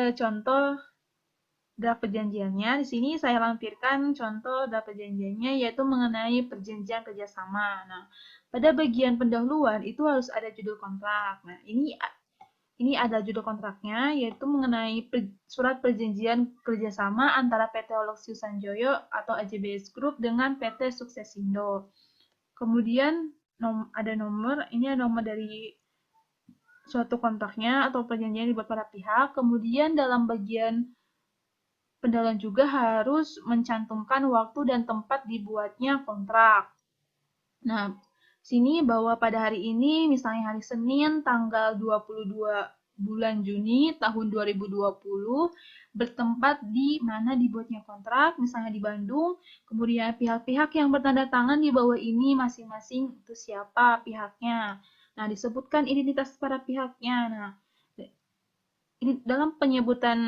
ke contoh draft perjanjiannya. Di sini saya lampirkan contoh draft perjanjiannya, yaitu mengenai perjanjian kerjasama. Nah, pada bagian pendahuluan itu harus ada judul kontrak. Nah, ini ada judul kontraknya, yaitu mengenai surat perjanjian kerjasama antara PT Holusius Sanjoyo atau AJBS Group dengan PT Suksesindo. Kemudian ada nomor, ini ada nomor dari suatu kontraknya atau perjanjian dibuat para pihak. Kemudian dalam bagian pendahuluan juga harus mencantumkan waktu dan tempat dibuatnya kontrak. Nah, sini bahwa pada hari ini, misalnya hari Senin tanggal 22 bulan Juni tahun 2020, bertempat di mana dibuatnya kontrak, misalnya di Bandung, kemudian pihak-pihak yang bertanda tangan di bawah ini masing-masing itu siapa pihaknya. Nah, disebutkan identitas para pihaknya. Nah, dalam penyebutan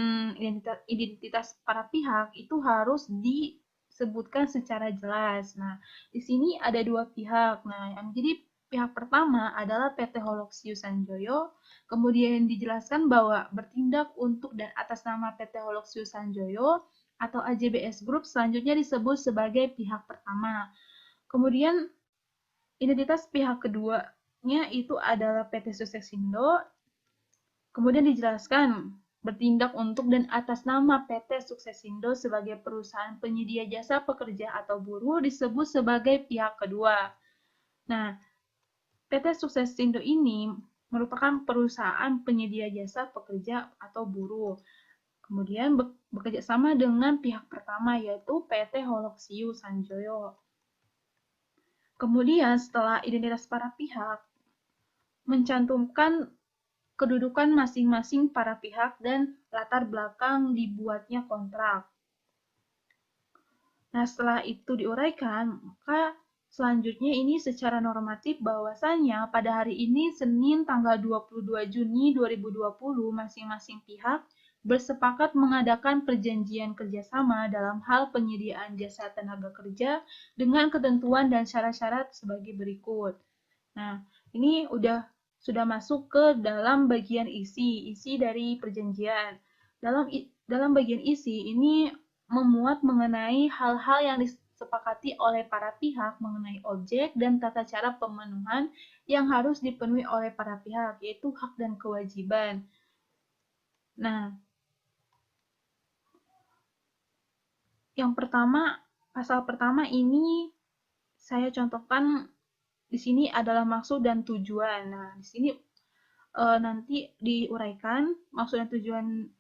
identitas para pihak itu harus disebutkan secara jelas. Nah, di sini ada dua pihak. Nah, yang jadi pihak pertama adalah PT Holusius Sanjoyo, kemudian dijelaskan bahwa bertindak untuk dan atas nama PT Holusius Sanjoyo atau AJBS Group selanjutnya disebut sebagai pihak pertama. Kemudian identitas pihak keduanya itu adalah PT Suksesindo. Kemudian dijelaskan bertindak untuk dan atas nama PT Suksesindo sebagai perusahaan penyedia jasa pekerja atau buruh disebut sebagai pihak kedua. Nah, PT Suksesindo ini merupakan perusahaan penyedia jasa pekerja atau buruh. Kemudian bekerja sama dengan pihak pertama yaitu PT Holusius Sanjoyo. Kemudian setelah identitas para pihak mencantumkan kedudukan masing-masing para pihak dan latar belakang dibuatnya kontrak. Nah, setelah itu diuraikan, maka selanjutnya ini secara normatif bahwasanya pada hari ini Senin tanggal 22 Juni 2020 masing-masing pihak bersepakat mengadakan perjanjian kerjasama dalam hal penyediaan jasa tenaga kerja dengan ketentuan dan syarat-syarat sebagai berikut. Nah, ini sudah masuk ke dalam bagian isi dari perjanjian. Dalam bagian isi ini memuat mengenai hal-hal yang disepakati oleh para pihak mengenai objek dan tata cara pemenuhan yang harus dipenuhi oleh para pihak, yaitu hak dan kewajiban. Nah, yang pertama, pasal pertama ini saya contohkan di sini adalah maksud dan tujuan. Nah, di sini nanti diuraikan maksud dan tujuan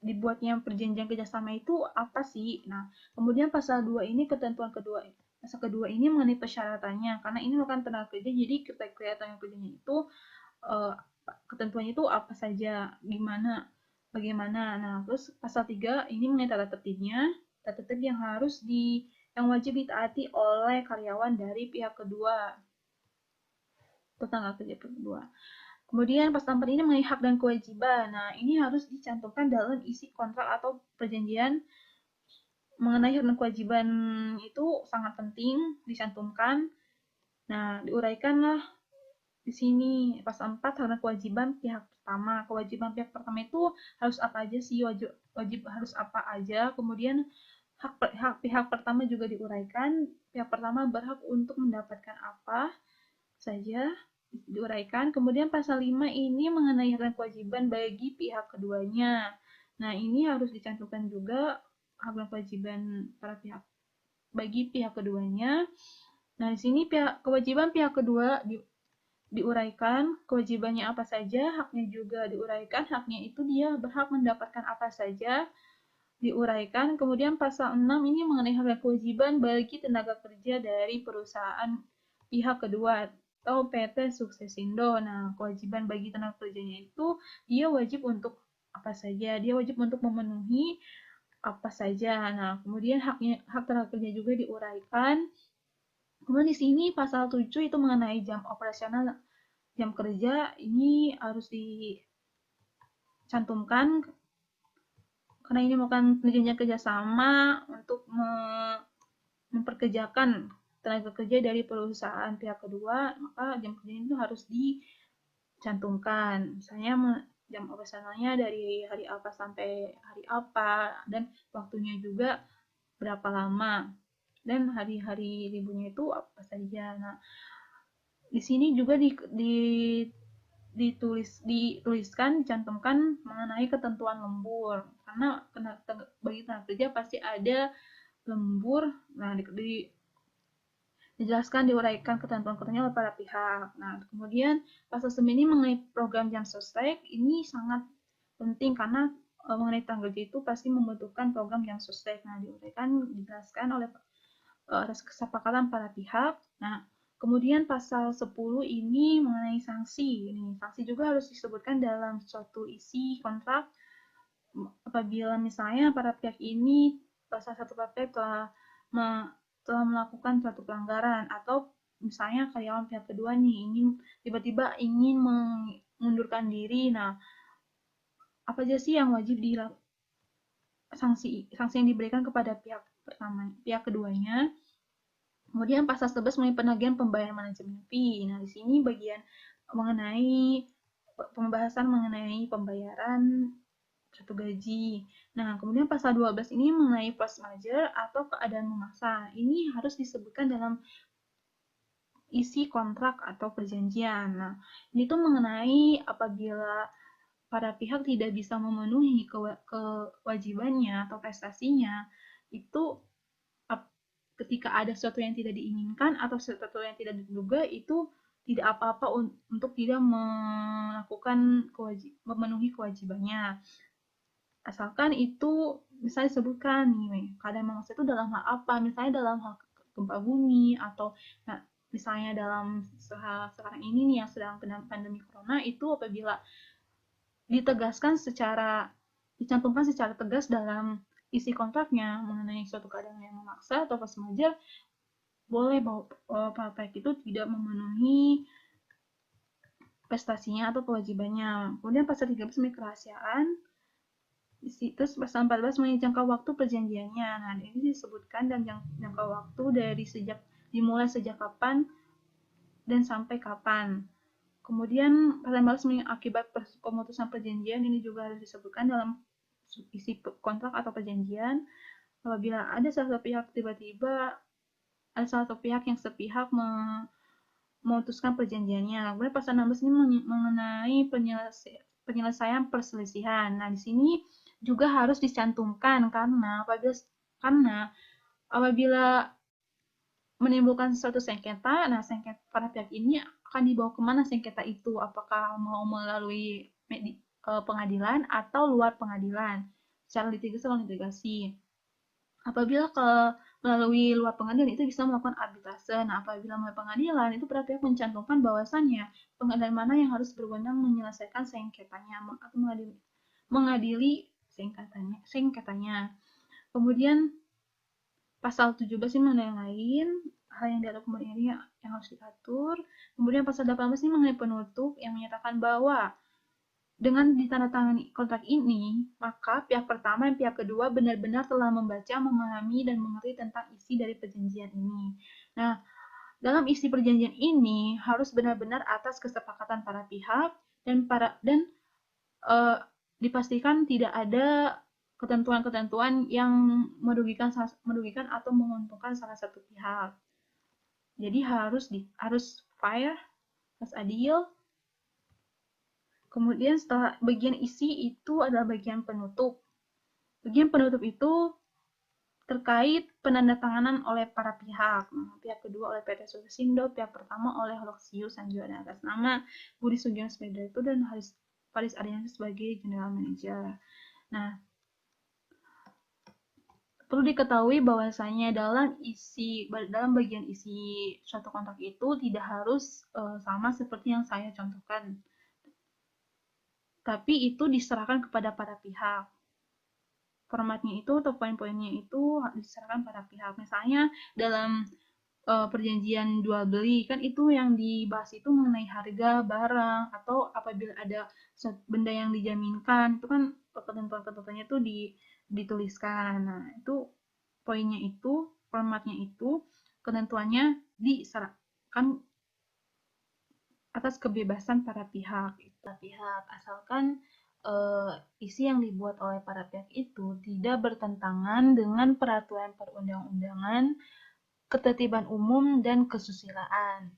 dibuatnya perjanjian kerjasama itu apa sih. Nah, kemudian pasal 2 ini ketentuan kedua. Pasal kedua ini mengenai persyaratannya, karena ini merupakan tenaga kerja, jadi kriteria tenaga kerjanya itu ketentuannya itu apa saja, bagaimana. Nah, terus pasal 3 ini mengenai tata tertibnya, tata tertib yang wajib ditaati oleh karyawan dari pihak kedua, tenaga kerja kedua. Kemudian pasal 4 ini mengenai hak dan kewajiban. Nah, ini harus dicantumkan dalam isi kontrak atau perjanjian mengenai hak dan kewajiban itu sangat penting dicantumkan. Nah, diuraikanlah di sini pasal 4 hak dan kewajiban pihak pertama. Kewajiban pihak pertama itu harus apa aja sih? Wajib harus apa aja. Kemudian hak pihak pertama juga diuraikan. Pihak pertama berhak untuk mendapatkan apa saja diuraikan. Kemudian pasal 5 ini mengenai hak dan kewajiban bagi pihak keduanya. Nah, ini harus dicantumkan juga hak dan kewajiban para pihak bagi pihak keduanya. Nah, di sini kewajiban pihak kedua diuraikan, kewajibannya apa saja, haknya juga diuraikan, haknya itu dia berhak mendapatkan apa saja diuraikan. Kemudian pasal 6 ini mengenai hak dan kewajiban bagi tenaga kerja dari perusahaan pihak kedua atau PT Suksesindo. Nah, kewajiban bagi tenaga kerjanya itu dia wajib untuk apa saja? Dia wajib untuk memenuhi apa saja. Nah, kemudian hak tenaga kerja juga diuraikan. Kemudian di sini pasal 7 itu mengenai jam operasional jam kerja ini harus dicantumkan karena ini merupakan perjanjian kerjasama untuk memperkerjakan tenaga kerja dari perusahaan pihak kedua, maka jam kerja itu harus dicantumkan. Misalnya jam operasionalnya dari hari apa sampai hari apa, dan waktunya juga berapa lama, dan hari-hari liburnya itu apa saja. Nah, di sini juga dituliskan, dicantumkan mengenai ketentuan lembur, karena bagi tenaga kerja pasti ada lembur. Nah, dijelaskan, diuraikan ketentuan-ketentuannya oleh para pihak. Nah, kemudian pasal 9 ini mengenai program jam sostek ini sangat penting karena mengenai tenaga kerja itu pasti membutuhkan program jam sostek. Nah, diuraikan, dijelaskan oleh atas kesepakatan para pihak. Nah, kemudian pasal 10 ini mengenai sanksi. Ini sanksi juga harus disebutkan dalam suatu isi kontrak apabila misalnya para pihak ini, salah satu pihak telah melakukan suatu pelanggaran, atau misalnya karyawan pihak kedua nih tiba-tiba ingin mengundurkan diri. Nah, apa aja sih yang wajib sanksi yang diberikan kepada pihak keduanya. Kemudian pasal 11 mengenai penagihan pembayaran manajemen fee. Nah, di sini bagian mengenai pembahasan mengenai pembayaran satu gaji. Nah, kemudian pasal 12 ini mengenai force majeure atau keadaan memaksa. Ini harus disebutkan dalam isi kontrak atau perjanjian. Nah, ini tuh mengenai apabila para pihak tidak bisa memenuhi kewajibannya atau prestasinya, itu ketika ada sesuatu yang tidak diinginkan atau sesuatu yang tidak diduga, itu tidak apa-apa untuk tidak memenuhi kewajibannya, asalkan itu misalnya disebutkan nih keadaan memaksa itu dalam hal apa, misalnya dalam hal gempa bumi, atau nah, misalnya dalam sekarang ini nih yang sedang kena pandemi corona, itu apabila dicantumkan secara tegas dalam isi kontraknya mengenai suatu keadaan yang memaksa atau force majeure, boleh bahwa para pihak itu tidak memenuhi prestasinya atau kewajibannya. Kemudian pasal 13 mengenai kerahasiaan, terus pasal 14 mengenai jangka waktu perjanjiannya. Nah, ini disebutkan dan jangka waktu dimulai sejak kapan dan sampai kapan. Kemudian pasal 14 mengenai akibat pemutusan perjanjian, ini juga harus disebutkan dalam isi kontrak atau perjanjian. Apabila ada salah satu pihak yang sepihak memutuskan perjanjiannya. Kemudian pasal 16 ini mengenai penyelesaian perselisihan. Nah, di sini juga harus dicantumkan karena apabila menimbulkan suatu sengketa, nah para pihak ini akan dibawa kemana sengketa itu? Apakah mau melalui pengadilan atau luar pengadilan? Secara litigasi. Apabila melalui luar pengadilan itu bisa melakukan arbitrase. Nah, apabila melalui pengadilan itu para pihak mencantumkan bahwasannya pengadilan mana yang harus berwenang menyelesaikan sengketanya atau mengadili sengketanya. Kemudian pasal 17 ini mengenai yang lain, hal yang diatur kemudian ini yang harus diatur. Kemudian pasal 18 ini mengenai penutup yang menyatakan bahwa dengan ditandatangani kontrak ini, maka pihak pertama dan pihak kedua benar-benar telah membaca, memahami, dan mengerti tentang isi dari perjanjian ini. Nah, dalam isi perjanjian ini harus benar-benar atas kesepakatan para pihak dan dipastikan tidak ada ketentuan-ketentuan yang merugikan atau menguntungkan salah satu pihak. Jadi harus fair, harus adil. Kemudian setelah bagian isi itu adalah bagian penutup. Bagian penutup itu terkait penandatanganan oleh para pihak. Pihak kedua oleh PT Sutasindo, pihak pertama oleh Loxius Sanjo dan atas nama Budi Sugiono itu dan Faris Ardiansyah sebagai General Manager. Nah, perlu diketahui bahwasanya dalam bagian isi suatu kontrak itu tidak harus sama seperti yang saya contohkan, tapi itu diserahkan kepada para pihak. Formatnya itu atau poin-poinnya itu diserahkan pada pihak. Misalnya dalam perjanjian jual beli kan itu yang dibahas itu mengenai harga barang, atau apabila ada benda yang dijaminkan itu kan ketentuan-ketentuannya itu dituliskan. Nah, itu poinnya itu, formatnya itu, ketentuannya diserahkan atas kebebasan para pihak. Asalkan isi yang dibuat oleh para pihak itu tidak bertentangan dengan peraturan perundang-undangan, ketertiban umum, dan kesusilaan.